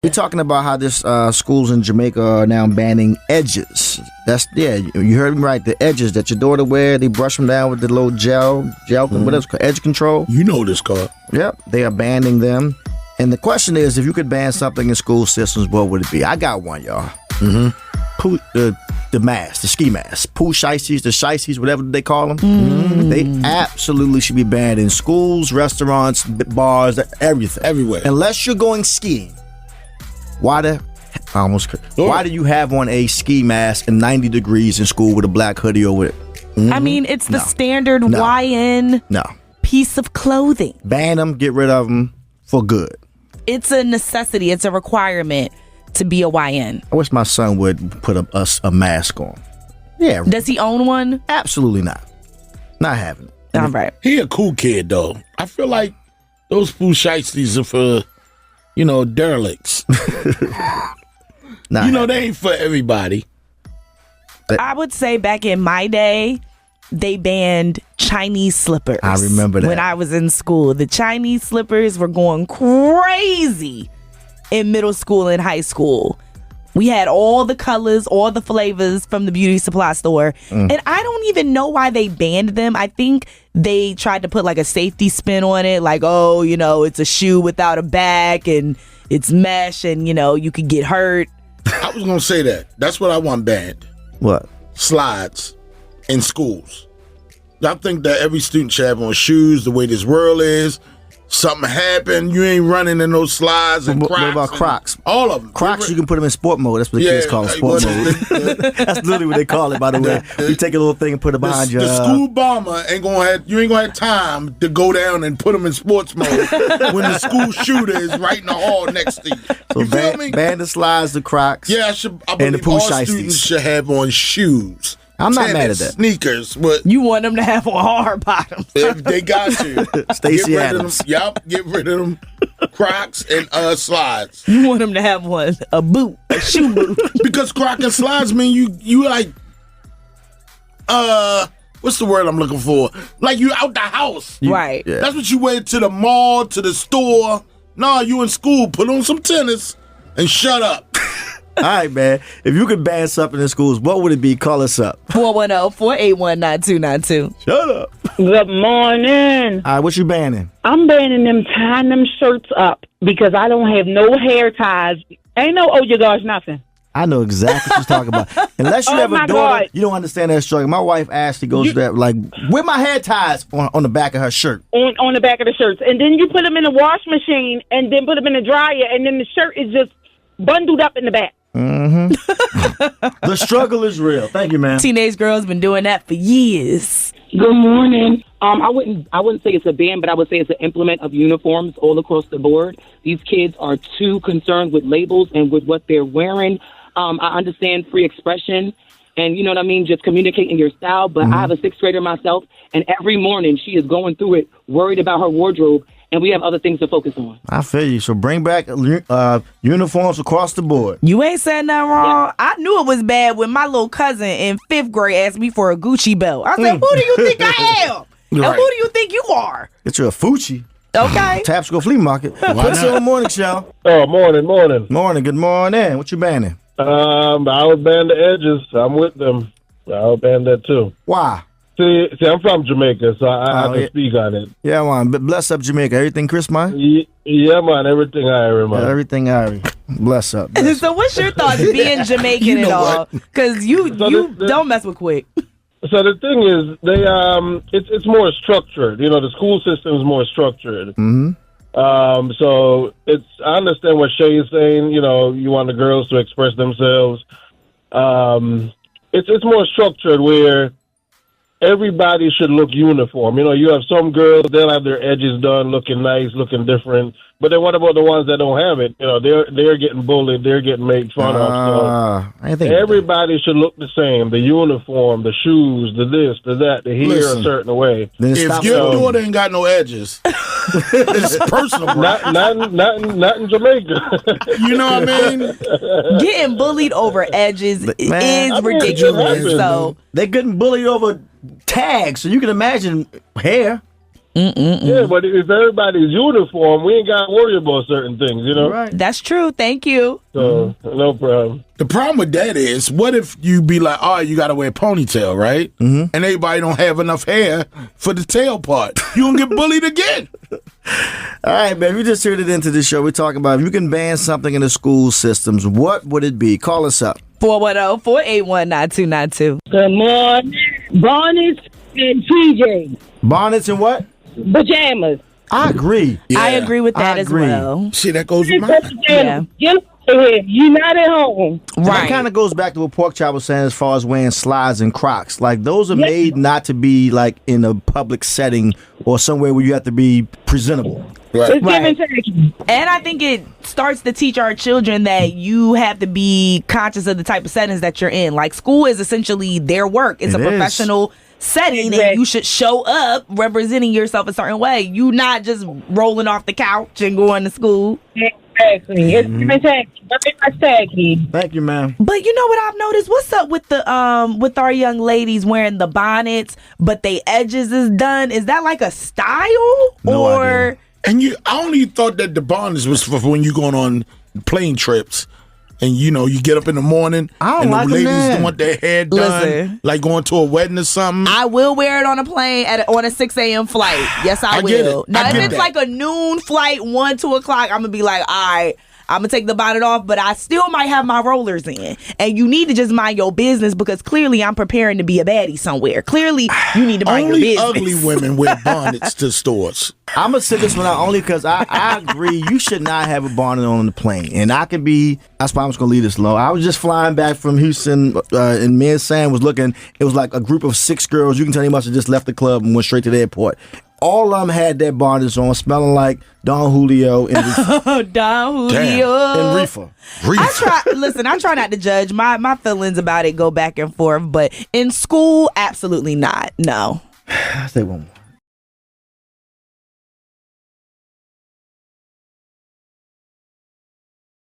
We're talking about how this schools in Jamaica are now banning edges. You heard me right. The edges that your daughter wear, they brush them down with the little gel, whatever it's called, edge control. You know this called. Yep, they are banning them. And the question is, if you could ban something in school systems, what would it be? I got one, y'all. The mask, the ski mask, pool shiesties, the shiesties, whatever they call them. They absolutely should be banned in schools, restaurants, bars, everything, everywhere. Unless you're going skiing. Why do you have on a ski mask in 90 degrees in school with a black hoodie over it? I mean, it's the standard YN piece of clothing. Ban them, get rid of them for good. It's a necessity. It's a requirement to be a YN. I wish my son would put a mask on. Yeah. Does he own one? Absolutely not. Not having it. All right. He a cool kid, though. I feel like those food shiesties are for, derelicts. They ain't for everybody. I would say back in my day, they banned Chinese slippers. I remember that. When I was in school, the Chinese slippers were going crazy in middle school and high school. We had all the colors, all the flavors from the beauty supply store. And I don't even know why they banned them. I think they tried to put like a safety spin on it. Like, it's a shoe without a back and it's mesh and, you could get hurt. I was going to say that. That's what I want banned. What? Slides in schools. I think that every student should have on shoes the way this world is. Something happened, you ain't running in those slides and Crocs. What about Crocs? All of them. Crocs, you can put them in sport mode. That's what the kids call it, sport mode. That's literally what they call it, by the way. You take a little thing and put it behind you. The school bomber you ain't gonna have time to go down and put them in sports mode when the school shooter is right in the hall next to you. So feel me? Ban the slides, the Crocs, I believe all students should have on shoes. I'm not mad at that. Sneakers, but you want them to have on hard bottoms. They got you. Stacey Adams. Get rid of them Crocs and slides. You want them to have a boot, a shoe boot. Because Croc and slides mean you like, what's the word I'm looking for? Like you out the house. Right. Yeah. That's what you wear to the mall, to the store. No, you in school. Put on some tennis and shut up. All right, man. If you could ban something in schools, what would it be? Call us up. 410-481-9292. Shut up. Good morning. All right, what you banning? I'm banning them tying them shirts up because I don't have no hair ties. Ain't no your gosh nothing. I know exactly what you're talking about. Unless you have a daughter, you don't understand that struggle. My wife Ashley goes to that, like, where my hair ties on the back of her shirt. On the back of the shirts. And then you put them in the wash machine and then put them in the dryer and then the shirt is just bundled up in the back. The struggle is real. Thank you, man. Teenage girls been doing that for years. Good morning. I wouldn't say it's a ban, but I would say it's an implement of uniforms all across the board. These kids are too concerned with labels and with what they're wearing. I understand free expression and, you know what I mean, just communicating your style. But I have a sixth grader myself, and every morning she is going through it, worried about her wardrobe, and we have other things to focus on. I feel you. So bring back uniforms across the board. You ain't said nothing wrong. Yeah. I knew it was bad when my little cousin in 5th grade asked me for a Gucci belt. I said, who do you think I am? And who do you think you are? Get you a Fucci. Okay. Tapsco Flea Market. Quicksilva Morning Show. Oh, morning. Morning. Good morning. What you banning? I would ban the edges. I'm with them. I would ban that too. Why? See, I'm from Jamaica, so I can speak on it. Yeah, man. Bless up Jamaica. Everything Chris, man? Yeah, man. Everything Irie, man. Everything Irie. Bless up. So what's your thoughts being Jamaican and all? Because you don't mess with Quick. So the thing is, it's more structured. You know, the school system is more structured. Mm-hmm. So I understand what Shay is saying. You know, you want the girls to express themselves. It's more structured where everybody should look uniform. You know, you have some girls, they'll have their edges done, looking nice, looking different. But then what about the ones that don't have it? You know, they're getting bullied, they're getting made fun of. So I think everybody should look the same. The uniform, the shoes, the this, the that, the hair a certain way. If your daughter ain't got no edges, it's personal. Not in Jamaica. You know what I mean? Getting bullied over edges is ridiculous. So they're getting bullied over tags, so you can imagine hair. Yeah, but if everybody's uniform, we ain't got to worry about certain things, you know? Right. That's true. Thank you. So, no problem. The problem with that is, what if you be like, all right, you got to wear a ponytail, right? Mm-hmm. And everybody don't have enough hair for the tail part. You gonna get bullied again. All right, man. If you just tuned it into the show, we're talking about if you can ban something in the school systems, what would it be? Call us up. 410-481-9292. Good morning. Bonnets and PJs. Bonnets and what? Pajamas. I agree. Yeah. I agree with that I as agree. well. See, that goes with mine. Yeah. Get here. You're not at home. That Right. kind of goes back to what Pork Chop was saying as far as wearing slides and Crocs. Like, those are made not to be, like, in a public setting or somewhere where you have to be presentable. Right. It's give and take. And I think it starts to teach our children that you have to be conscious of the type of settings that you're in. Like, school is essentially their work. It's It a is. professional setting, and you should show up representing yourself a certain way. You not just rolling off the couch and going to school. Exactly. It's give and take. Very much tacky. Thank you, man. But you know what I've noticed? What's up with the with our young ladies wearing the bonnets, but they edges is done? Is that like a style? No or idea. And I only thought that the bonnets was for when you going on plane trips. And, you know, you get up in the morning I don't and like the them ladies then. want their hair done, Listen. like going to a wedding or something. I will wear it on a plane on a 6 a.m. flight. Yes, I I get will. it. Now, I if get it's that. like a noon flight, 1, 2 o'clock, I'm going to be like, all right, I'm going to take the bonnet off, but I still might have my rollers in. And you need to just mind your business because clearly I'm preparing to be a baddie somewhere. Clearly, you need to mind your Only business. ugly women wear bonnets to stores. I'm going to sit this one out only because I agree you should not have a bonnet on the plane. And that's why I'm just going to leave this low. I was just flying back from Houston and me and Sam was looking. It was like a group of 6 girls. You can tell they must have just left the club and went straight to the airport. All of them had their bonnets on, smelling like Don Julio and Don Julio. Reefer. I try not to judge. My feelings about it go back and forth. But in school, absolutely not. No. I say one more.